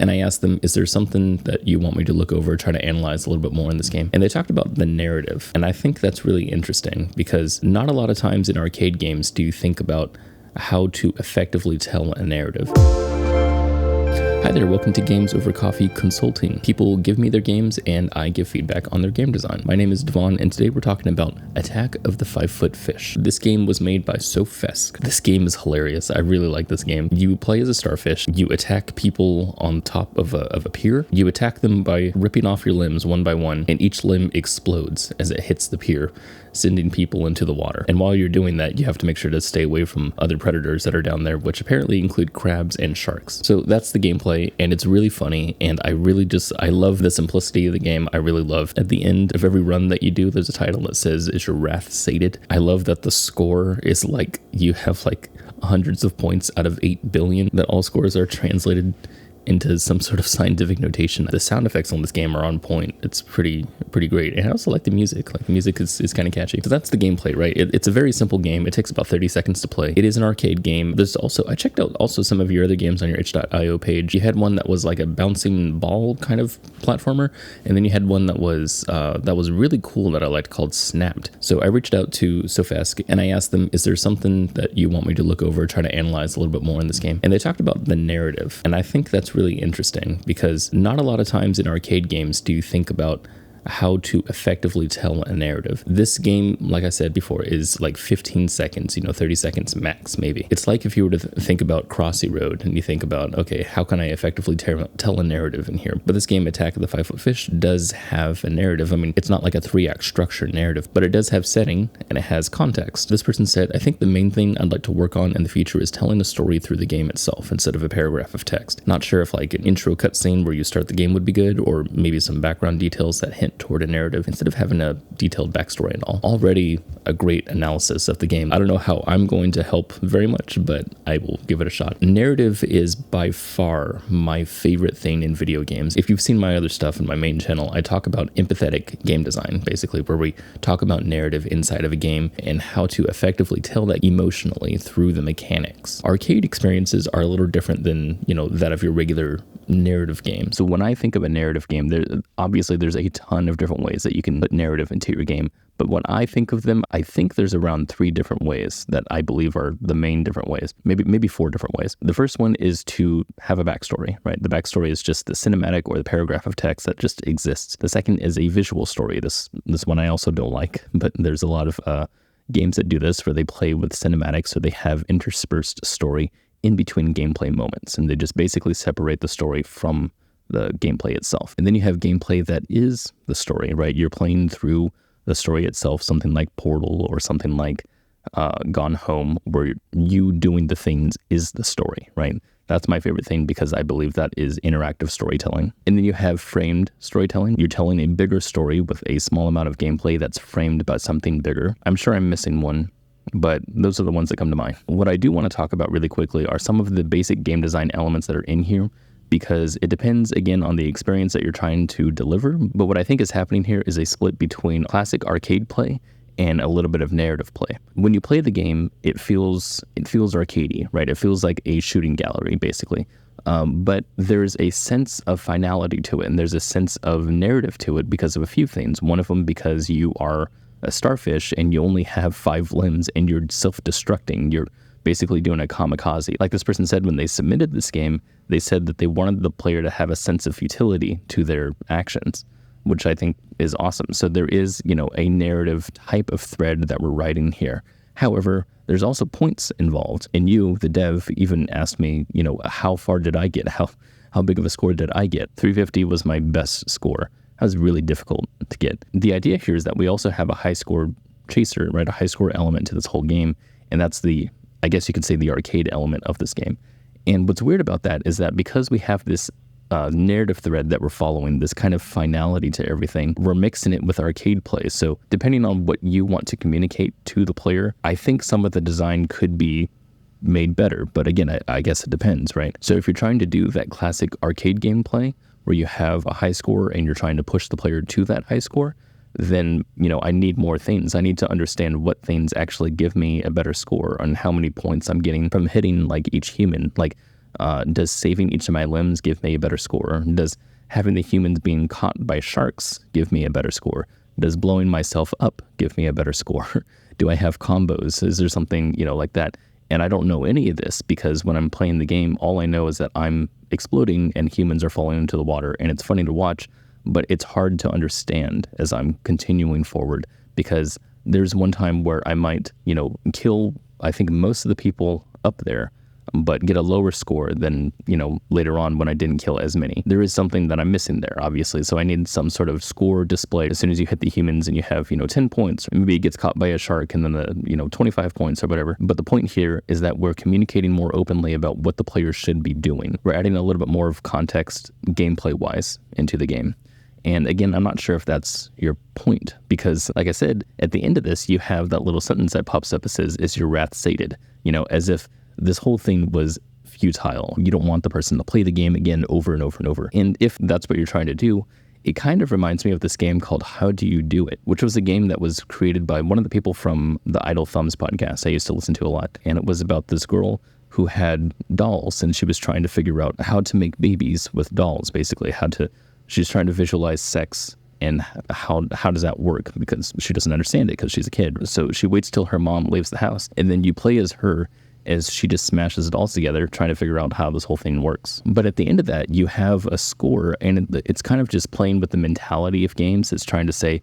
and I asked them, is there something that you want me to look over, try to analyze a little bit more in this game? And they talked about the narrative. And I think that's really interesting because not a lot of times in arcade games do you think about how to effectively tell a narrative. Hi there, welcome to Games Over Coffee Consulting. People give me their games and I give feedback on their game design. My name is Devon and today we're talking about Attack of the 5-Foot Fish. This game was made by Sofesk. This game is hilarious. I really like this game. You play as a starfish. You attack people on top of a pier. You attack them by ripping off your limbs one by one, and each limb explodes as it hits the pier, sending people into the water. And while you're doing that, you have to make sure to stay away from other predators that are down there, which apparently include crabs and sharks. So that's the gameplay, and it's really funny, and I love the simplicity of the game. I really love at the end of every run that you do, there's a title that says, "Is your wrath sated?" I love that the score is like, you have like hundreds of points out of 8 billion, that all scores are translated into some sort of scientific notation. The sound effects on this game are on point. It's pretty great. And I also like the music. Like the music is kind of catchy. So that's the gameplay, right? It's a very simple game. It takes about 30 seconds to play. It is an arcade game. There's also, I checked out also some of your other games on your itch.io page. You had one that was like a bouncing ball kind of platformer. And then you had one that was really cool that I liked called Snapped. So I reached out to Sofesk and I asked them, is there something that you want me to look over, try to analyze a little bit more in this game? And they talked about the narrative. And I think that's really interesting because not a lot of times in arcade games do you think about how to effectively tell a narrative. This game, like I said before, is like 15 seconds, 30 seconds max, maybe. It's like if you were to think about Crossy Road and you think about, okay, how can I effectively tell a narrative in here? But this game, Attack of the 5-Foot Fish, does have a narrative. I mean, it's not like a 3-act structured narrative, but it does have setting and it has context. This person said, I think the main thing I'd like to work on in the future is telling a story through the game itself instead of a paragraph of text. Not sure if like an intro cutscene where you start the game would be good, or maybe some background details that hint toward a narrative instead of having a detailed backstory and all. Already a great analysis of the game. I don't know how I'm going to help very much, but I will give it a shot. Narrative is by far my favorite thing in video games. If you've seen my other stuff in my main channel, I talk about empathetic game design, basically, where we talk about narrative inside of a game and how to effectively tell that emotionally through the mechanics. Arcade experiences are a little different than, that of your regular narrative game. So when I think of a narrative game, there's a ton of different ways that you can put narrative into your game. But when I think of them, I think there's around 3 different ways that I believe are the main different ways, maybe 4 different ways. The first one is to have a backstory, right? The backstory is just the cinematic or the paragraph of text that just exists. The second is a visual story. This one I also don't like, but there's a lot of games that do this where they play with cinematics, so they have interspersed story in between gameplay moments, and they just basically separate the story from the gameplay itself. And then you have gameplay that is the story, right? You're playing through the story itself, something like Portal or something like Gone Home, where you doing the things is the story, right? That's my favorite thing because I believe that is interactive storytelling. And then you have framed storytelling. You're telling a bigger story with a small amount of gameplay that's framed by something bigger. I'm sure I'm missing one, but those are the ones that come to mind. What I do want to talk about really quickly are some of the basic game design elements that are in here, because it depends, again, on the experience that you're trying to deliver. But what I think is happening here is a split between classic arcade play and a little bit of narrative play. When you play the game, it feels arcadey, right? It feels like a shooting gallery, basically. But there's a sense of finality to it, and there's a sense of narrative to it because of a few things. One of them because you are a starfish and you only have 5 limbs and you're self-destructing. You're basically doing a kamikaze. Like this person said when they submitted this game, they said that they wanted the player to have a sense of futility to their actions, which I think is awesome. So there is, a narrative type of thread that we're writing here. However, there's also points involved. And you, the dev, even asked me, how far did I get? How big of a score did I get? 350 was my best score. That was really difficult to get. The idea here is that we also have a high score chaser, right? A high score element to this whole game. And that's I guess you could say the arcade element of this game. And what's weird about that is that because we have this narrative thread that we're following, this kind of finality to everything, we're mixing it with arcade play. So depending on what you want to communicate to the player, I think some of the design could be made better. But again, I guess it depends, right? So if you're trying to do that classic arcade gameplay where you have a high score and you're trying to push the player to that high score, then, I need more things. I need to understand what things actually give me a better score and how many points I'm getting from hitting like each human. Like Does saving each of my limbs give me a better score? Does having the humans being caught by sharks give me a better score? Does blowing myself up give me a better score? Do I have combos? Is there something, like that? And I don't know any of this because when I'm playing the game, all I know is that I'm exploding and humans are falling into the water. And it's funny to watch, but it's hard to understand as I'm continuing forward, because there's one time where I might, kill, I think, most of the people up there, but get a lower score than, later on when I didn't kill as many. There is something that I'm missing there, obviously. So I need some sort of score display as soon as you hit the humans and you have, 10 points, or maybe it gets caught by a shark and then 25 points or whatever. But the point here is that we're communicating more openly about what the players should be doing. We're adding a little bit more of context gameplay wise into the game. And again, I'm not sure if that's your point, because like I said, at the end of this, you have that little sentence that pops up that says, "Is your wrath sated?" As if this whole thing was futile. You don't want the person to play the game again over and over and over. And if that's what you're trying to do, it kind of reminds me of this game called How Do You Do It, which was a game that was created by one of the people from the Idle Thumbs podcast I used to listen to a lot. And it was about this girl who had dolls, and she was trying to figure out how to make babies with dolls, basically. She's trying to visualize sex and how does that work, because she doesn't understand it because she's a kid. So she waits till her mom leaves the house, and then you play as her as she just smashes it all together, trying to figure out how this whole thing works. But at the end of that, you have a score, and it's kind of just playing with the mentality of games. It's trying to say,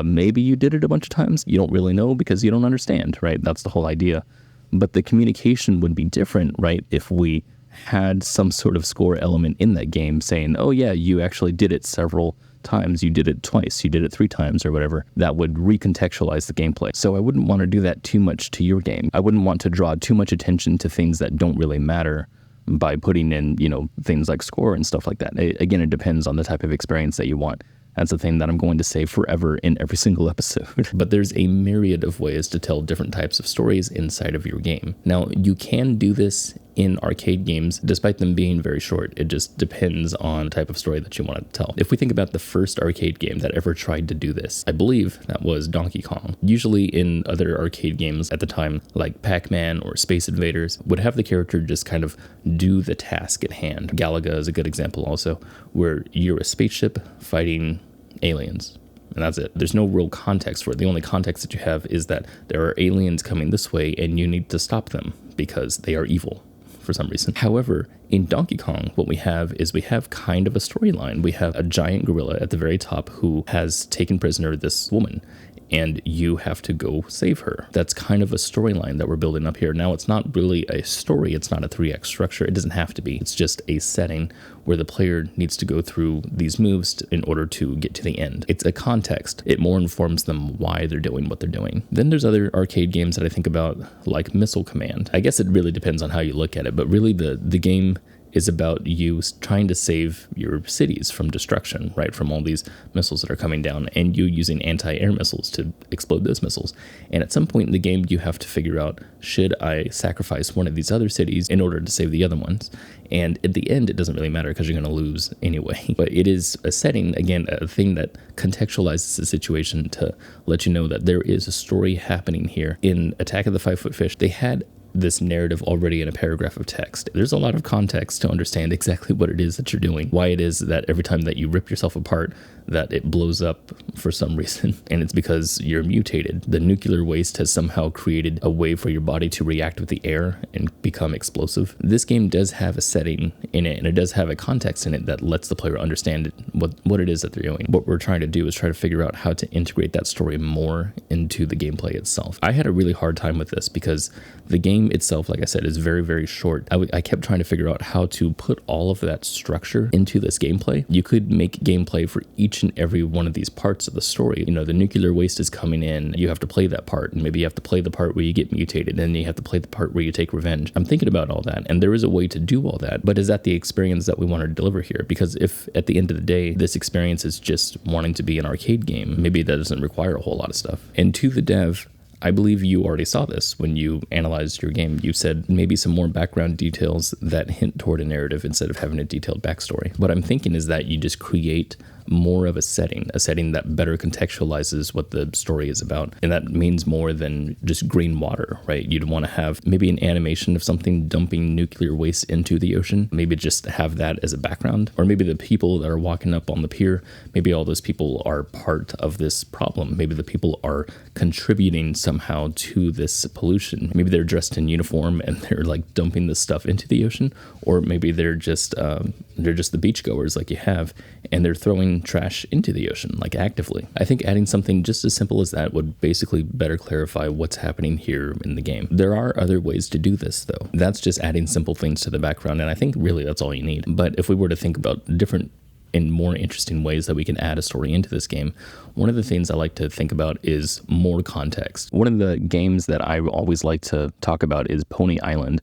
maybe you did it a bunch of times. You don't really know because you don't understand, right? That's the whole idea. But the communication would be different, right, if we had some sort of score element in that game saying, oh yeah, you actually did it several times, you did it twice, you did it 3 times or whatever. That would recontextualize the gameplay. So I wouldn't want to do that too much to your game. I wouldn't want to draw too much attention to things that don't really matter by putting in, things like score and stuff like that. Again, it depends on the type of experience that you want. That's the thing that I'm going to say forever in every single episode. But there's a myriad of ways to tell different types of stories inside of your game. Now, you can do this in arcade games, despite them being very short. It just depends on the type of story that you want to tell. If we think about the first arcade game that ever tried to do this, I believe that was Donkey Kong. Usually in other arcade games at the time, like Pac-Man or Space Invaders, would have the character just kind of do the task at hand. Galaga is a good example also, where you're a spaceship fighting aliens. And that's it. There's no real context for it. The only context that you have is that there are aliens coming this way and you need to stop them because they are evil for some reason. However, in Donkey Kong, what we have is we have kind of a storyline. We have a giant gorilla at the very top who has taken prisoner this woman, and you have to go save her. That's kind of a storyline that we're building up here. Now, it's not really a story. It's not a 3-act structure. It doesn't have to be. It's just a setting where the player needs to go through these moves in order to get to the end. It's a context. It more informs them why they're doing what they're doing. Then there's other arcade games that I think about, like Missile Command. I guess it really depends on how you look at it, but really the game is about you trying to save your cities from destruction, right? From all these missiles that are coming down, and you using anti-air missiles to explode those missiles. And at some point in the game, you have to figure out, should I sacrifice one of these other cities in order to save the other ones? And at the end, it doesn't really matter because you're going to lose anyway. But it is a setting, again, a thing that contextualizes the situation to let you know that there is a story happening here. In Attack of the 5-Foot Fish, they had this narrative already in a paragraph of text. There's a lot of context to understand exactly what it is that you're doing, why it is that every time that you rip yourself apart, that it blows up for some reason. And it's because you're mutated. The nuclear waste has somehow created a way for your body to react with the air and become explosive. This game does have a setting in it, and it does have a context in it that lets the player understand what it is that they're doing. What we're trying to do is try to figure out how to integrate that story more into the gameplay itself. I had a really hard time with this because the game itself, like I said, is very, very short. I kept trying to figure out how to put all of that structure into this gameplay. You could make gameplay for each and every one of these parts of the story. You know, the nuclear waste is coming in. You have to play that part, and maybe you have to play the part where you get mutated, and then you have to play the part where you take revenge. I'm thinking about all that, and there is a way to do all that, but is that the experience that we want to deliver here? Because if at the end of the day, this experience is just wanting to be an arcade game, maybe that doesn't require a whole lot of stuff. And to the dev, I believe you already saw this when you analyzed your game. You said maybe some more background details that hint toward a narrative instead of having a detailed backstory. What I'm thinking is that you just create more of a setting that better contextualizes what the story is about. And that means more than just green water, right? You'd want to have maybe an animation of something dumping nuclear waste into the ocean, maybe just have that as a background, or maybe the people that are walking up on the pier, maybe all those people are part of this problem. Maybe the people are contributing somehow to this pollution. Maybe they're dressed in uniform and they're like dumping this stuff into the ocean, or maybe they're just the beachgoers like you have, and they're throwing trash into the ocean, like actively. I think adding something just as simple as that would basically better clarify what's happening here in the game. There are other ways to do this though. That's just adding simple things to the background, and I think really that's all you need. But if we were to think about different and more interesting ways that we can add a story into this game, one of the things I like to think about is more context. One of the games that I always like to talk about is Pony Island.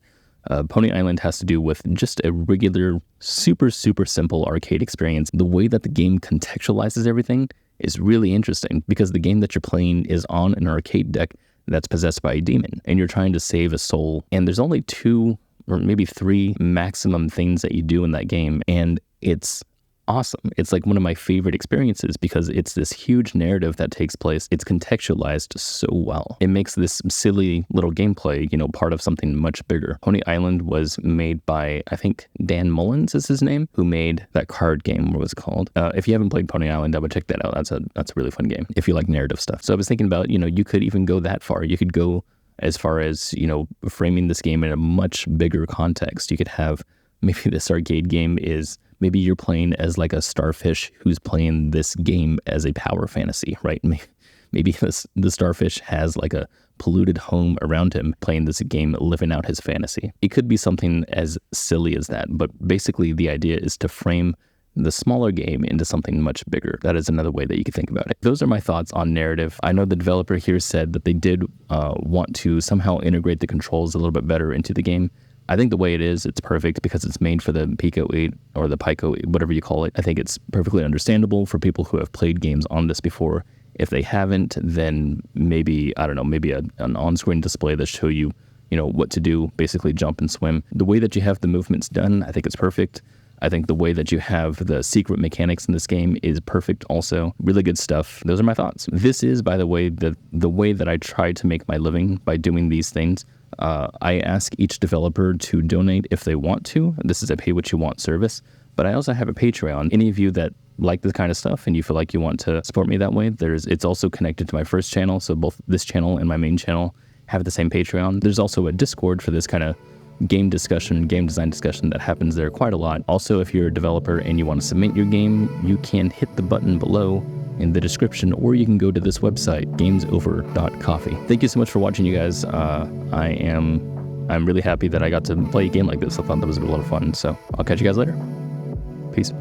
Pony Island has to do with just a regular, super simple arcade experience. The way that the game contextualizes everything is really interesting because the game that you're playing is on an arcade deck that's possessed by a demon, and you're trying to save a soul. And there's only 2 or maybe 3 maximum things that you do in that game, and it's awesome. It's like one of my favorite experiences because it's this huge narrative that takes place. It's contextualized so well. It makes this silly little gameplay, part of something much bigger. Pony Island was made by, I think, Dan Mullins is his name, who made that card game. What was it called? If you haven't played Pony Island, I would check that out. That's a really fun game if you like narrative stuff. So I was thinking about, you could even go that far. You could go as far as, framing this game in a much bigger context. You could have maybe this arcade game is, maybe you're playing as like a starfish who's playing this game as a power fantasy, right? Maybe the starfish has like a polluted home around him playing this game, living out his fantasy. It could be something as silly as that, but basically the idea is to frame the smaller game into something much bigger. That is another way that you could think about it. Those are my thoughts on narrative. I know the developer here said that they did want to somehow integrate the controls a little bit better into the game. I think the way it is, it's perfect because it's made for the Pico 8 or the Pico 8, whatever you call it. I think it's perfectly understandable for people who have played games on this before. If they haven't, then maybe, I don't know, maybe an on-screen display that show you, what to do, basically jump and swim. The way that you have the movements done, I think it's perfect. I think the way that you have the secret mechanics in this game is perfect also. Really good stuff. Those are my thoughts. This is, by the way, the way that I try to make my living by doing these things. I ask each developer to donate if they want to. This is a pay-what-you-want service. But I also have a Patreon. Any of you that like this kind of stuff and you feel like you want to support me that way, it's also connected to my first channel. So both this channel and my main channel have the same Patreon. There's also a Discord for this kind of game discussion, game design discussion that happens there quite a lot. Also, if you're a developer and you want to submit your game, you can hit the button below in the description, or you can go to this website, gamesover.coffee. Thank you so much for watching, you guys. I'm really happy that I got to play a game like this. I thought that was a lot of fun. So I'll catch you guys later. Peace.